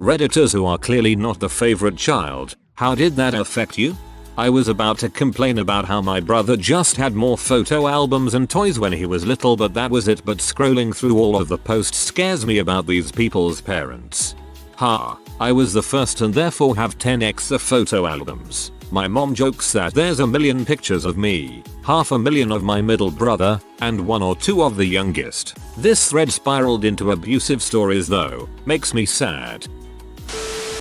Redditors who are clearly not the favorite child, how did that affect you? I was about to complain about how my brother just had more photo albums and toys when he was little, but that was it. But scrolling through all of the posts scares me about these people's parents. I was the first and therefore have 10x the photo albums. My mom jokes that there's 1 million pictures of me, 500,000 of my middle brother, and 1 or 2 of the youngest. This thread spiraled into abusive stories though, makes me sad.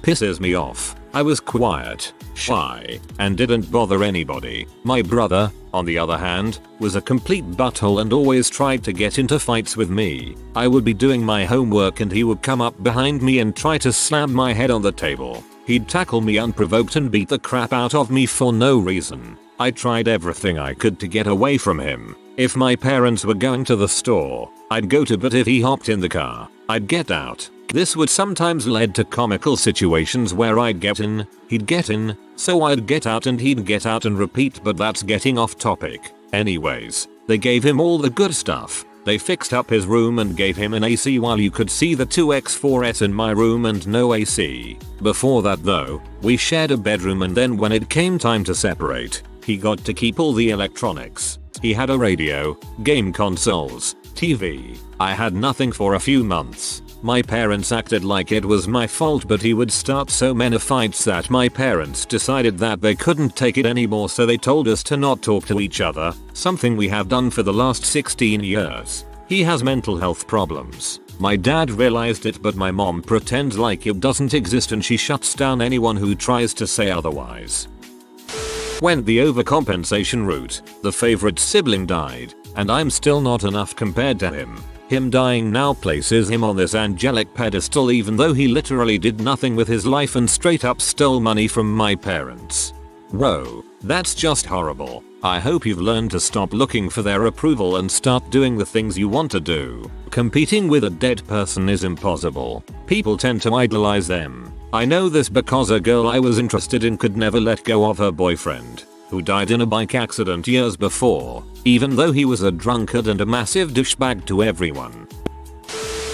Pisses me off. I was quiet, shy, and didn't bother anybody. My brother, on the other hand, was a complete butthole and always tried to get into fights with me. I would be doing my homework and he would come up behind me and try to slam my head on the table. He'd tackle me unprovoked and beat the crap out of me for no reason. I tried everything I could to get away from him. If my parents were going to the store, I'd go to, but if he hopped in the car, I'd get out. This would sometimes lead to comical situations where I'd get in, he'd get in, so I'd get out and he'd get out and repeat, but that's getting off topic. Anyways, they gave him all the good stuff. They fixed up his room and gave him an AC while you could see the 2x4s in my room and no AC. Before that though, we shared a bedroom, and then when it came time to separate, he got to keep all the electronics. He had a radio, game consoles, TV. I had nothing for a few months. My parents acted like it was my fault, but he would start so many fights that my parents decided that they couldn't take it anymore, so they told us to not talk to each other, something we have done for the last 16 years. He has mental health problems. My dad realized it, but my mom pretends like it doesn't exist and she shuts down anyone who tries to say otherwise. Went the overcompensation route. The favorite sibling died, and I'm still not enough compared to him. Him dying now places him on this angelic pedestal, even though he literally did nothing with his life and straight up stole money from my parents. Whoa, that's just horrible. I hope you've learned to stop looking for their approval and start doing the things you want to do. Competing with a dead person is impossible. People tend to idolize them. I know this because a girl I was interested in could never let go of her boyfriend, who died in a bike accident years before, even though he was a drunkard and a massive douchebag to everyone.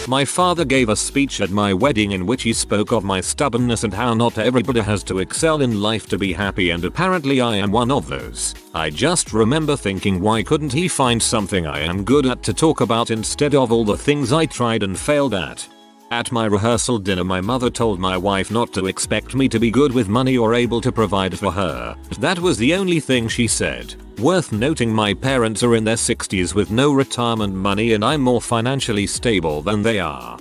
My father gave a speech at my wedding in which he spoke of my stubbornness and how not everybody has to excel in life to be happy, and apparently I am one of those. I just remember thinking, why couldn't he find something I am good at to talk about instead of all the things I tried and failed at? At my rehearsal dinner, my mother told my wife not to expect me to be good with money or able to provide for her. That was the only thing she said. Worth noting, my parents are in their 60s with no retirement money and I'm more financially stable than they are.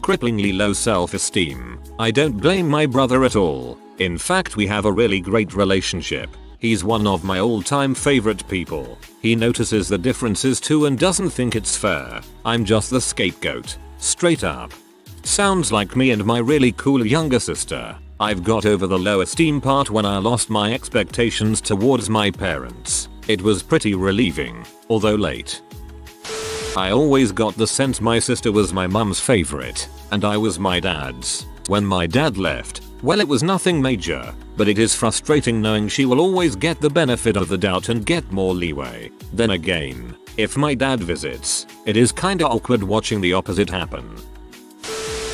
Cripplingly low self-esteem. I don't blame my brother at all. In fact, we have a really great relationship. He's one of my all-time favorite people. He notices the differences too and doesn't think it's fair. I'm just the scapegoat. Straight up. Sounds like me and my really cool younger sister. I've got over the low esteem part when I lost my expectations towards my parents. It was pretty relieving, although late. I always got the sense my sister was my mum's favorite, and I was my dad's. When my dad left, well, it was nothing major, but it is frustrating knowing she will always get the benefit of the doubt and get more leeway. Then again, if my dad visits, it is kinda awkward watching the opposite happen.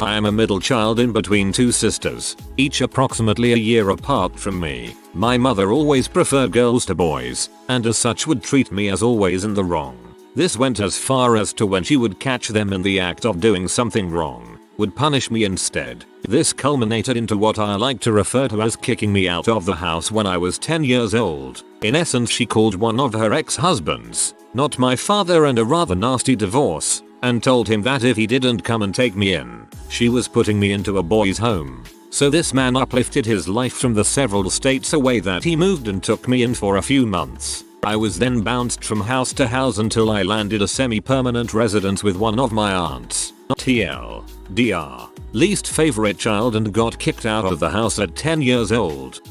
I am a middle child in between 2 sisters, each approximately a year apart from me. My mother always preferred girls to boys, and as such would treat me as always in the wrong. This went as far as to when she would catch them in the act of doing something wrong, would punish me instead. This culminated into what I like to refer to as kicking me out of the house when I was 10 years old. In essence, she called one of her ex-husbands, not my father, and a rather nasty divorce, and told him that if he didn't come and take me in, she was putting me into a boys' home. So this man uplifted his life from the several states away that he moved and took me in for a few months. I was then bounced from house to house until I landed a semi-permanent residence with one of my aunts. TLDR. Least favorite child, and got kicked out of the house at 10 years old.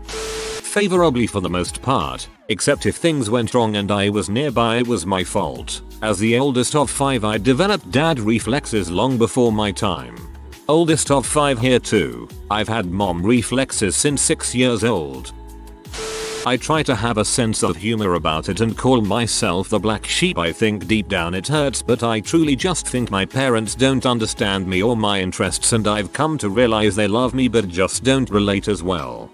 Favorably for the most part, except if things went wrong and I was nearby, it was my fault. As the oldest of 5, I developed dad reflexes long before my time. Oldest of 5 here too. I've had mom reflexes since 6 years old. I try to have a sense of humor about it and call myself the black sheep. I think deep down it hurts, but I truly just think my parents don't understand me or my interests, and I've come to realize they love me but just don't relate as well.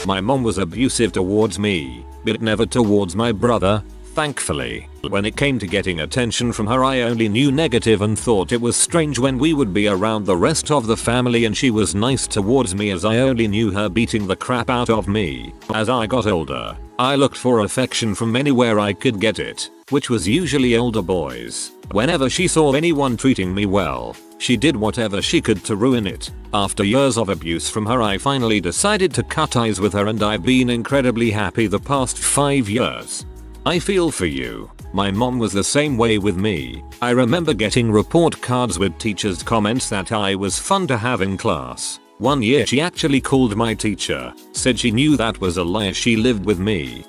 My mom was abusive towards me, but never towards my brother, thankfully. When it came to getting attention from her, I only knew negative and thought it was strange when we would be around the rest of the family and she was nice towards me, as I only knew her beating the crap out of me. As I got older, I looked for affection from anywhere I could get it, which was usually older boys. Whenever she saw anyone treating me well, she did whatever she could to ruin it. After years of abuse from her, I finally decided to cut ties with her, and I've been incredibly happy the past 5 years. I feel for you. My mom was the same way with me. I remember getting report cards with teachers' comments that I was fun to have in class. One year she actually called my teacher, said she knew that was a lie. She lived with me.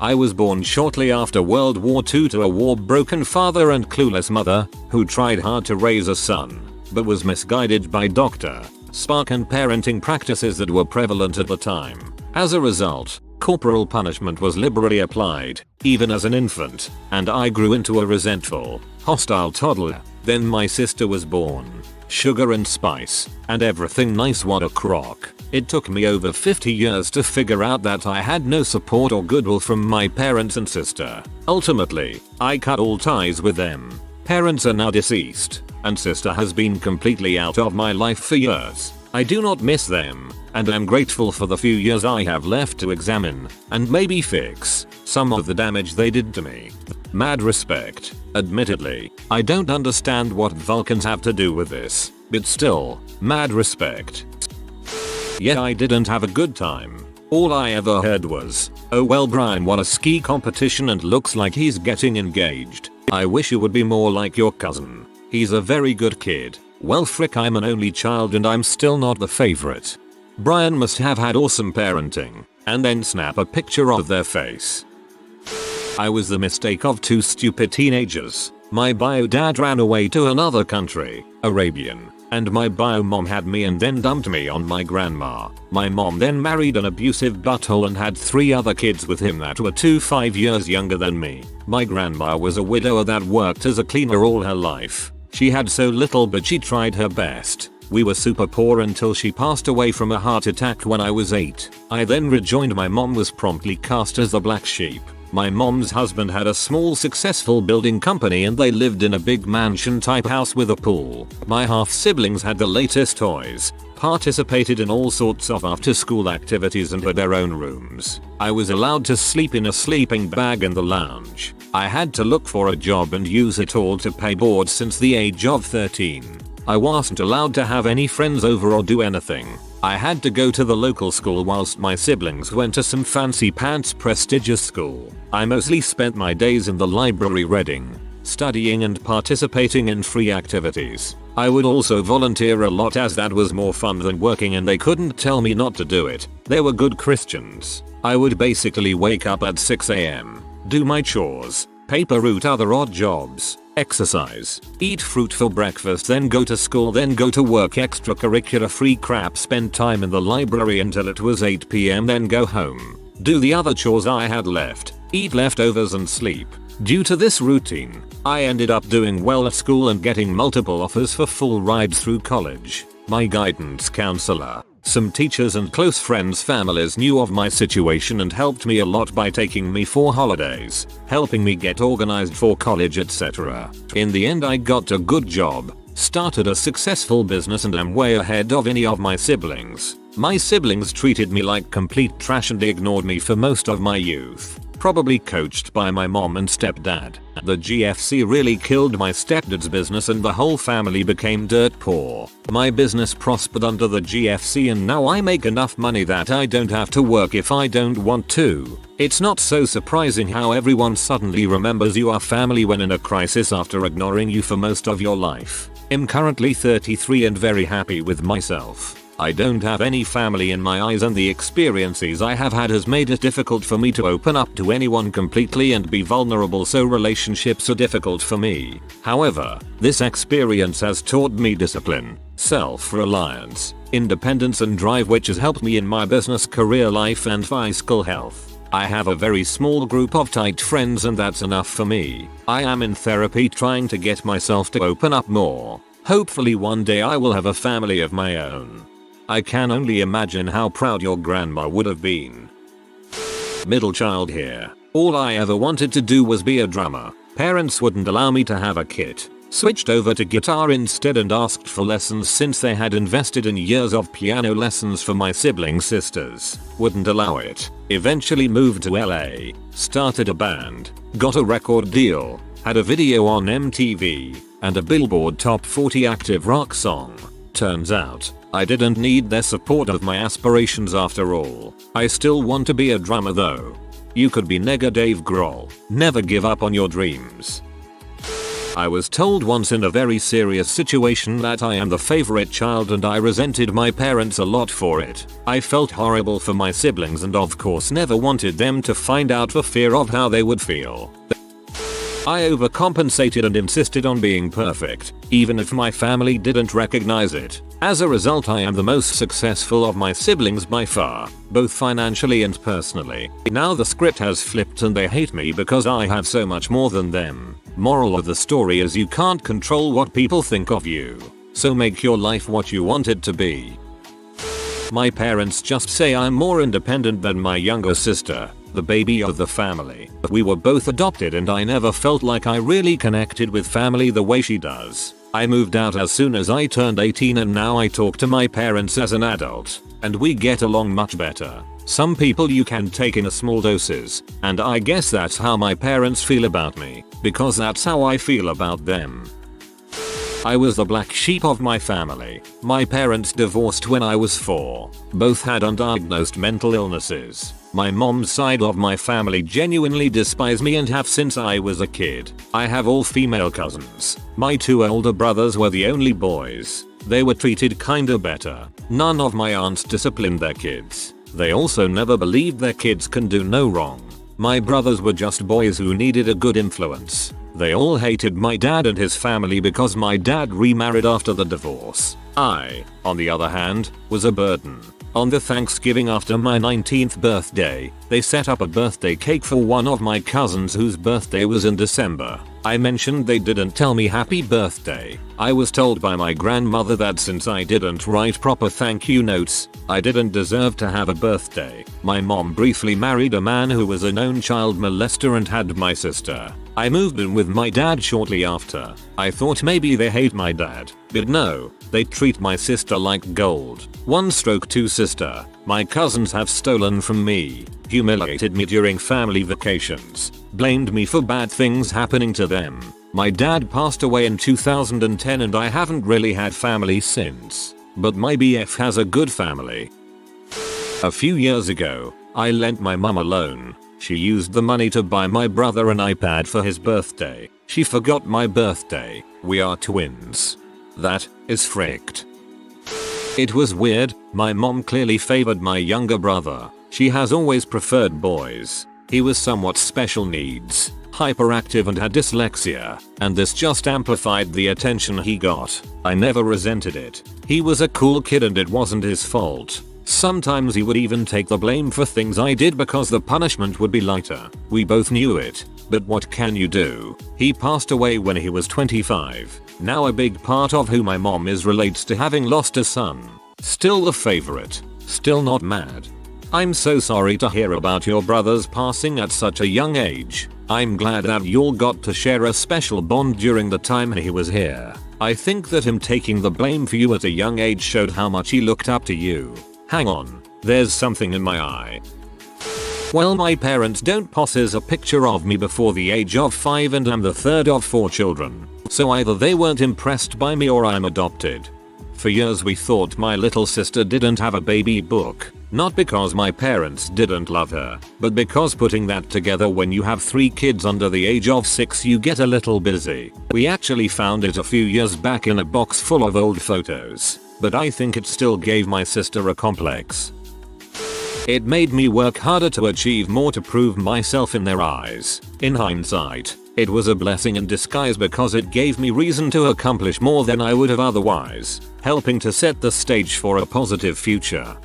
I was born shortly after World War II to a war-broken father and clueless mother who tried hard to raise a son, but was misguided by Dr. Spark and parenting practices that were prevalent at the time. As a result, corporal punishment was liberally applied, even as an infant, and I grew into a resentful, hostile toddler. Then my sister was born. Sugar and spice, and everything nice. What a crock. It took me over 50 years to figure out that I had no support or goodwill from my parents and sister. Ultimately, I cut all ties with them. Parents are now deceased, and sister has been completely out of my life for years. I do not miss them, and am grateful for the few years I have left to examine, and maybe fix, some of the damage they did to me. Mad respect. Admittedly, I don't understand what Vulcans have to do with this, but still, mad respect. Yeah, I didn't have a good time. All I ever heard was, "Oh well, Brian won a ski competition and looks like he's getting engaged. I wish you would be more like your cousin. He's a very good kid." Well frick, I'm an only child and I'm still not the favorite. Brian must have had awesome parenting, and then snap a picture of their face. I was the mistake of 2 stupid teenagers. My bio dad ran away to another country, Arabian, and my bio mom had me and then dumped me on my grandma. My mom then married an abusive butthole and had 3 other kids with him that were 5 years younger than me. My grandma was a widower that worked as a cleaner all her life. She had so little, but she tried her best. We were super poor until she passed away from a heart attack when I was 8. I then rejoined. My mom was promptly cast as the black sheep. My mom's husband had a small successful building company and they lived in a big mansion type house with a pool. My half siblings had the latest toys, participated in all sorts of after school activities and had their own rooms. I was allowed to sleep in a sleeping bag in the lounge. I had to look for a job and use it all to pay board since the age of 13. I wasn't allowed to have any friends over or do anything. I had to go to the local school whilst my siblings went to some fancy pants prestigious school. I mostly spent my days in the library reading, studying and participating in free activities. I would also volunteer a lot as that was more fun than working and they couldn't tell me not to do it. They were good Christians. I would basically wake up at 6 AM, do my chores, paper route other odd jobs, exercise, eat fruit for breakfast, then go to school, then go to work, extracurricular free crap, spend time in the library until it was 8 PM, then go home, do the other chores I had left, eat leftovers and sleep. Due to this routine, I ended up doing well at school and getting multiple offers for full rides through college. My guidance counselor, some teachers and close friends' families knew of my situation and helped me a lot by taking me for holidays, helping me get organized for college, etc. In the end, I got a good job, started a successful business, and am way ahead of any of my siblings. My siblings treated me like complete trash and ignored me for most of my youth. Probably coached by my mom and stepdad. The GFC really killed my stepdad's business and the whole family became dirt poor. My business prospered under the GFC and now I make enough money that I don't have to work if I don't want to. It's not so surprising how everyone suddenly remembers you are family when in a crisis after ignoring you for most of your life. I'm currently 33 and very happy with myself. I don't have any family in my eyes, and the experiences I have had has made it difficult for me to open up to anyone completely and be vulnerable, so relationships are difficult for me. However, this experience has taught me discipline, self-reliance, independence and drive, which has helped me in my business, career life and physical health. I have a very small group of tight friends and that's enough for me. I am in therapy trying to get myself to open up more. Hopefully one day I will have a family of my own. I can only imagine how proud your grandma would have been. Middle child here. All I ever wanted to do was be a drummer. Parents wouldn't allow me to have a kit. Switched over to guitar instead and asked for lessons since they had invested in years of piano lessons for my sibling sisters. Wouldn't allow it. Eventually moved to LA. Started a band. Got a record deal. Had a video on MTV. And a Billboard Top 40 active rock song. Turns out, I didn't need their support of my aspirations after all. I still want to be a drummer though. You could be Nega Dave Grohl. Never give up on your dreams. I was told once in a very serious situation that I am the favorite child, and I resented my parents a lot for it. I felt horrible for my siblings and of course never wanted them to find out for fear of how they would feel. I overcompensated and insisted on being perfect, even if my family didn't recognize it. As a result, I am the most successful of my siblings by far, both financially and personally. Now the script has flipped and they hate me because I have so much more than them. Moral of the story is you can't control what people think of you, so make your life what you want it to be. My parents just say I'm more independent than my younger sister, the baby of the family. We were both adopted and I never felt like I really connected with family the way she does. I moved out as soon as I turned 18 and now I talk to my parents as an adult, and we get along much better. Some people you can take in small doses, and I guess that's how my parents feel about me, because that's how I feel about them. I was the black sheep of my family. My parents divorced when I was 4. Both had undiagnosed mental illnesses. My mom's side of my family genuinely despise me and have since I was a kid. I have all female cousins. My 2 older brothers were the only boys. They were treated kinda better. None of my aunts disciplined their kids. They also never believed their kids can do no wrong. My brothers were just boys who needed a good influence. They all hated my dad and his family because my dad remarried after the divorce. I, on the other hand, was a burden. On the Thanksgiving after my 19th birthday, they set up a birthday cake for one of my cousins whose birthday was in December. I mentioned they didn't tell me happy birthday. I was told by my grandmother that since I didn't write proper thank you notes, I didn't deserve to have a birthday. My mom briefly married a man who was a known child molester and had my sister. I moved in with my dad shortly after. I thought maybe they hate my dad, but no, they treat my sister like gold. 1/2 sister. My cousins have stolen from me, humiliated me during family vacations, blamed me for bad things happening to them. My dad passed away in 2010 and I haven't really had family since, but my BF has a good family. A few years ago, I lent my mum a loan. She used the money to buy my brother an iPad for his birthday. She forgot my birthday. We are twins. That is fricked. It was weird. My mom clearly favored my younger brother. She has always preferred boys. He was somewhat special needs, hyperactive and had dyslexia, and this just amplified the attention he got. I never resented it. He was a cool kid and it wasn't his fault. Sometimes he would even take the blame for things I did because the punishment would be lighter. We both knew it, but what can you do? He passed away when he was 25. Now a big part of who my mom is relates to having lost a son. Still the favorite. Still not mad. I'm so sorry to hear about your brother's passing at such a young age. I'm glad that you all got to share a special bond during the time he was here. I think that him taking the blame for you at a young age showed how much he looked up to you. Hang on, there's something in my eye. Well, my parents don't possess a picture of me before the age of 5 and I'm the third of 4 children. So either they weren't impressed by me or I'm adopted. For years we thought my little sister didn't have a baby book. Not because my parents didn't love her, but because putting that together when you have 3 kids under the age of 6 you get a little busy. We actually found it a few years back in a box full of old photos. but I think it still gave my sister a complex. It made me work harder to achieve more to prove myself in their eyes. In hindsight, it was a blessing in disguise because it gave me reason to accomplish more than I would have otherwise, helping to set the stage for a positive future.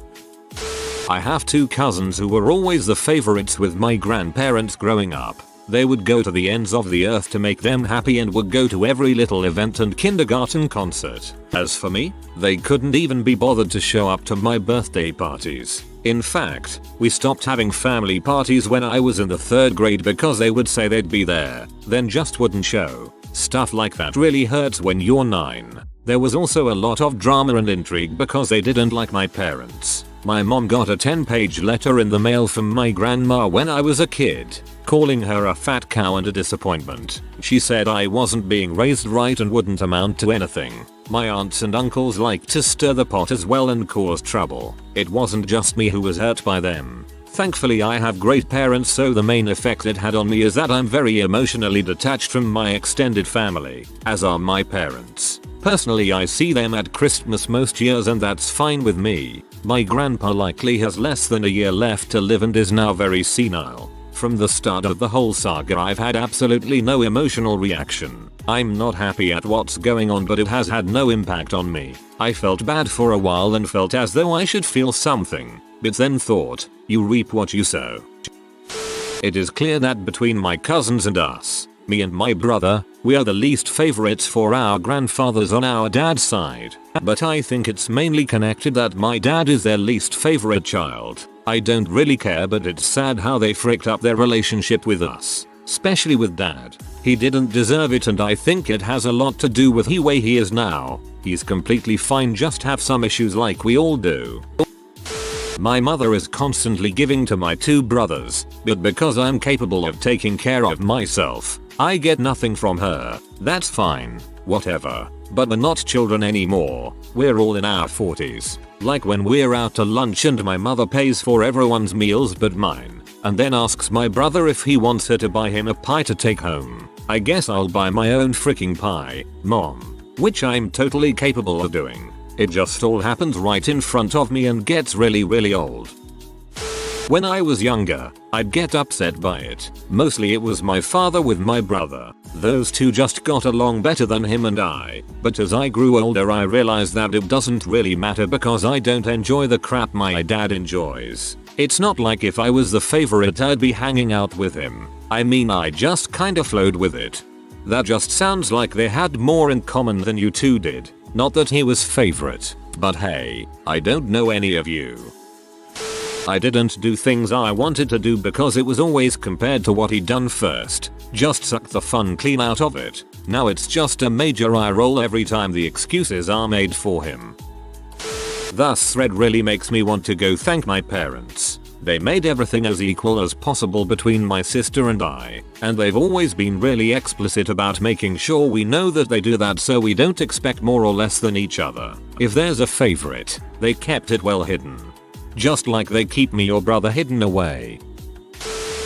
I have 2 cousins who were always the favorites with my grandparents growing up. They would go to the ends of the earth to make them happy and would go to every little event and kindergarten concert. As for me, they couldn't even be bothered to show up to my birthday parties. In fact, we stopped having family parties when I was in the 3rd grade because they would say they'd be there, then just wouldn't show. Stuff like that really hurts when you're 9. There was also a lot of drama and intrigue because they didn't like my parents. My mom got a 10-page letter in the mail from my grandma when I was a kid, calling her a fat cow and a disappointment. She said I wasn't being raised right and wouldn't amount to anything. My aunts and uncles liked to stir the pot as well and cause trouble. It wasn't just me who was hurt by them. Thankfully I have great parents, so the main effect it had on me is that I'm very emotionally detached from my extended family, as are my parents. Personally, I see them at Christmas most years and that's fine with me. My grandpa likely has less than a year left to live and is now very senile. From the start of the whole saga I've had absolutely no emotional reaction. I'm not happy at what's going on, but it has had no impact on me. I felt bad for a while and felt as though I should feel something, but then thought, you reap what you sow. It is clear that between my cousins and us, me and my brother, we are the least favorites for our grandfathers on our dad's side. But I think it's mainly connected that my dad is their least favorite child. I don't really care, but it's sad how they fricked up their relationship with us. Especially with dad. He didn't deserve it, and I think it has a lot to do with the way he is now. He's completely fine, just have some issues like we all do. My mother is constantly giving to my 2 brothers, but because I'm capable of taking care of myself, I get nothing from her. That's fine, whatever. But we're not children anymore. We're all in our 40s. Like when we're out to lunch and my mother pays for everyone's meals but mine, and then asks my brother if he wants her to buy him a pie to take home. I guess I'll buy my own freaking pie, mom. Which I'm totally capable of doing. It just all happens right in front of me and gets really old. When I was younger, I'd get upset by it. Mostly it was my father with my brother. Those 2 just got along better than him and I. But as I grew older I realized that it doesn't really matter because I don't enjoy the crap my dad enjoys. It's not like if I was the favorite I'd be hanging out with him. I mean, I just kinda flowed with it. That just sounds like they had more in common than you 2 did. Not that he was favorite, but hey, I don't know any of you. I didn't do things I wanted to do because it was always compared to what he'd done first. Just sucked the fun clean out of it. Now it's just a major eye roll every time the excuses are made for him. This thread really makes me want to go thank my parents. They made everything as equal as possible between my sister and I, and they've always been really explicit about making sure we know that they do that so we don't expect more or less than each other. If there's a favorite, they kept it well hidden. Just like they keep me or brother hidden away.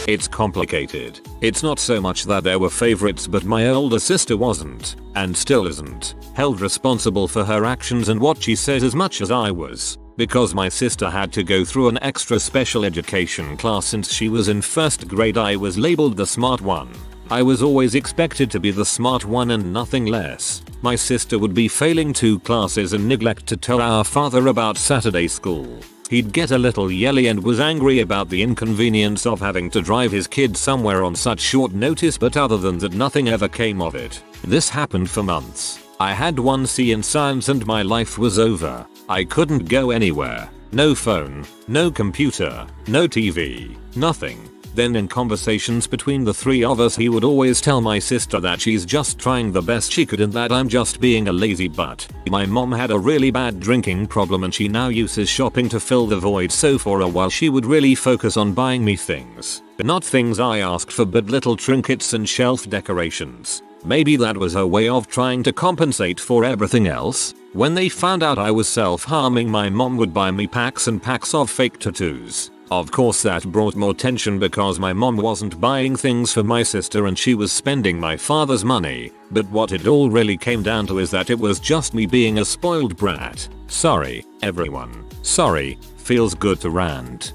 It's complicated. It's not so much that there were favorites, but my older sister wasn't, and still isn't, held responsible for her actions and what she says as much as I was. Because my sister had to go through an extra special education class since she was in 1st grade, I was labeled the smart one. I was always expected to be the smart one and nothing less. My sister would be failing 2 classes and neglect to tell our father about Saturday school. He'd get a little yelly and was angry about the inconvenience of having to drive his kid somewhere on such short notice, but other than that nothing ever came of it. This happened for months. I had 1 C in science and my life was over. I couldn't go anywhere. No phone, no computer, no TV, nothing. Then in conversations between the 3 of us he would always tell my sister that she's just trying the best she could and that I'm just being a lazy butt. My mom had a really bad drinking problem and she now uses shopping to fill the void, so for a while she would really focus on buying me things. Not things I asked for, but little trinkets and shelf decorations. Maybe that was her way of trying to compensate for everything else. When they found out I was self-harming, my mom would buy me packs and packs of fake tattoos. Of course that brought more tension because my mom wasn't buying things for my sister and she was spending my father's money, but what it all really came down to is that it was just me being a spoiled brat. Sorry, everyone. Sorry, feels good to rant.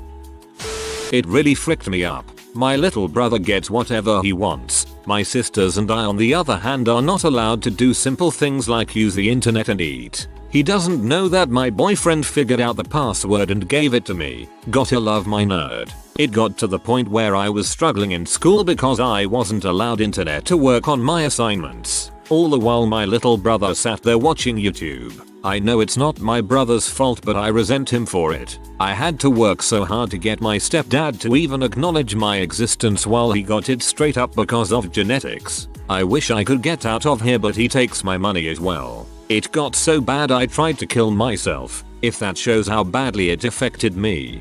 It really fricked me up. My little brother gets whatever he wants. My sisters and I on the other hand are not allowed to do simple things like use the internet and eat. He doesn't know that my boyfriend figured out the password and gave it to me. Gotta love my nerd. It got to the point where I was struggling in school because I wasn't allowed internet to work on my assignments. All the while my little brother sat there watching YouTube. I know it's not my brother's fault but I resent him for it. I had to work so hard to get my stepdad to even acknowledge my existence while he got it straight up because of genetics. I wish I could get out of here but he takes my money as well. It got so bad I tried to kill myself, if that shows how badly it affected me.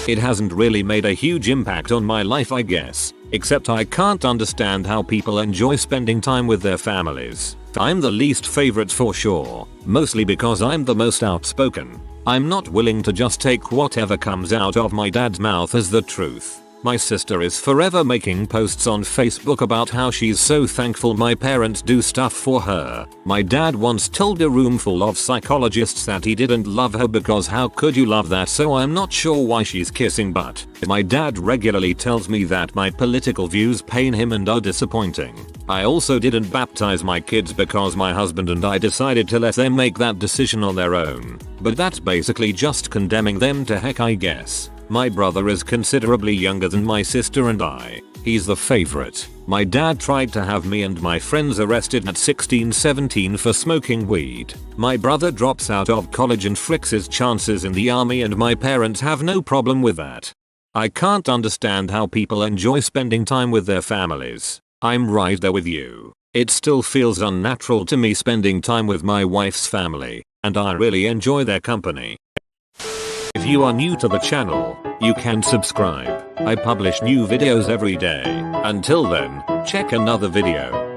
It hasn't really made a huge impact on my life I guess, except I can't understand how people enjoy spending time with their families. I'm the least favorite for sure, mostly because I'm the most outspoken. I'm not willing to just take whatever comes out of my dad's mouth as the truth. My sister is forever making posts on Facebook about how she's so thankful my parents do stuff for her. My dad once told a room full of psychologists that he didn't love her because how could you love that, so I'm not sure why she's kissing butt. My dad regularly tells me that my political views pain him and are disappointing. I also didn't baptize my kids because my husband and I decided to let them make that decision on their own. But that's basically just condemning them to heck I guess. My brother is considerably younger than my sister and I. He's the favorite. My dad tried to have me and my friends arrested at 16-17 for smoking weed. My brother drops out of college and flicks his chances in the army and my parents have no problem with that. I can't understand how people enjoy spending time with their families. I'm right there with you. It still feels unnatural to me spending time with my wife's family, and I really enjoy their company. If you are new to the channel, you can subscribe. I publish new videos every day. Until then, check another video.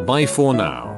Bye for now.